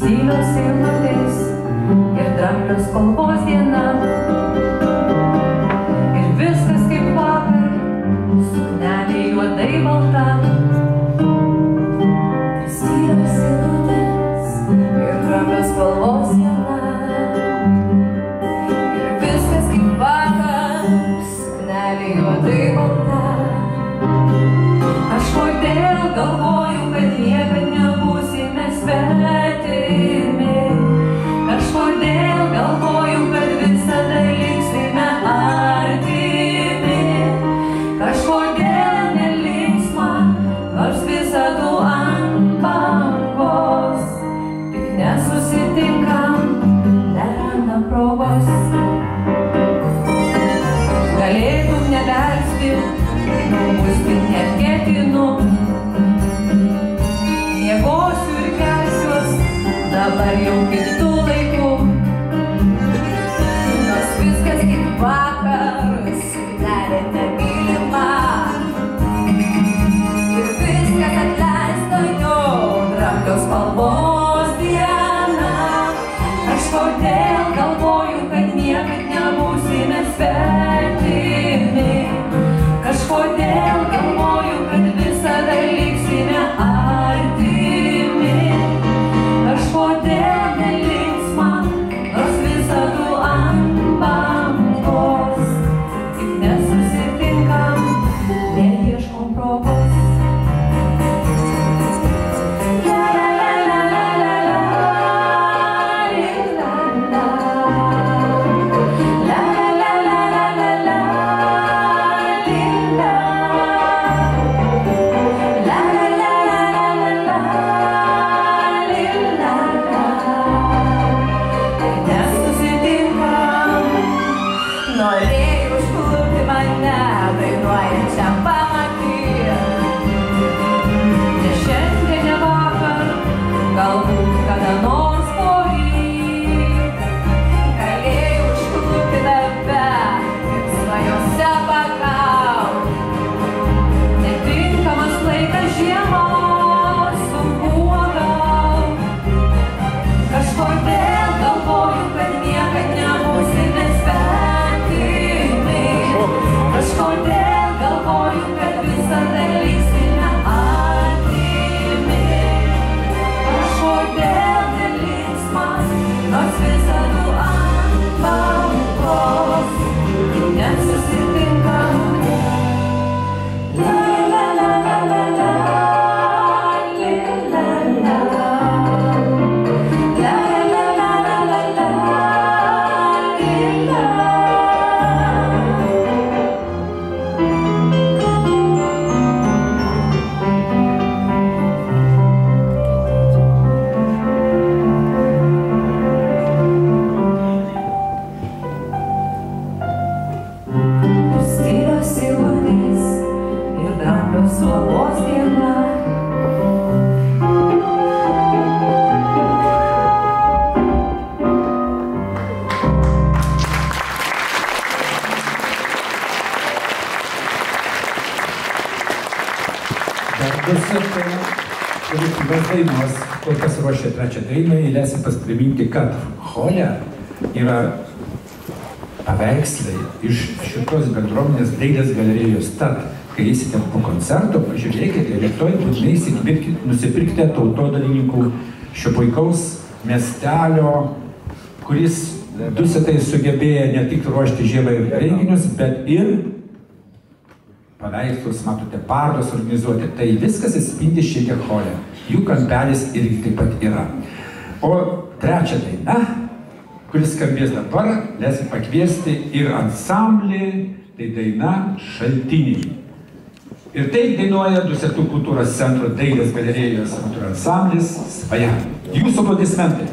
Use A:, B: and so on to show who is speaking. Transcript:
A: Tylios eilutės ir dramblio spalvos diena. Ir viskas kaip vakar, suknelė juodai balta. Tylios eilutės ir dramblio spalvos diena. Ir viskas kaip vakar, suknelė juodai balta. Aš kodėl galvoju, kad niekad nebūsime svetimi. Kažkodėl galvoju, kad visada liksime artimi. Kažkodėl nelinksma, nors visadu ant bangos. Tik nesusitinkam, nerandam progos. Galėtum nedelsti, nubusti neketinu. Miegosiu ir kelsiuos dabar jau kitų laikų. Nors viskas kaip vakar, suknelė nemylima. Ir viskas atleista jo, dramblio spalvos diena. Kažkodėl galvoju, kad niekad nebūsime svetimi. Kažkodėl galvoju, kad visada liksime artimi. Kažkodėl nelinksma, nors visadu ant bangos. Tik nesusitinkam, neieškom progos. La la la la la la la, la la la la la la la. Norėjau užklupti mane, dainuojančiam pamatyje. Ne šiandien, ne vakar, galbūt kada nors poryt. Galėjau užklupti tave ir svajose pagauti. Netinkamas laikas žiemos, sunku uogauti. Kažkodėl galvoju, kad niekad nebūsime svetimi. Kažkodėl galvoju, kad visada liksime artimi. Kažkodėl nelinksma, nors visadu ant bangos. Tik nesusitinkam. La la la la la la, la la la. La la la la la la, la. Tylios eilutės ir dramblio spalvos diena.
B: Šios dainos, kol pasiruošė trečią dainą, leisim priminti, kad chole yra paveikslai iš šitos bendruomenės dailės galerijos. Tad, kai eisite po koncerto, pažiūrėkite, rytoj būtinai nusipirkite tautodalininkų šio puikaus miestelio, kuris dusetai sugebėjo ne tik ruošti žiemą ir renginius, bet ir paveikslus, matote, parodas organizuoti. Tai viskas atspindi šiek chole. Jų kampelis irgi taip pat yra. O trečia daina, kuris skambės dabar, leisim pakviesti ir ansamblį, tai daina Šaltiniai. Ir tai dainuoja Dusetų kultūros centro dailės galerijos ansamblis Svaja. Jūsų aplodismentai.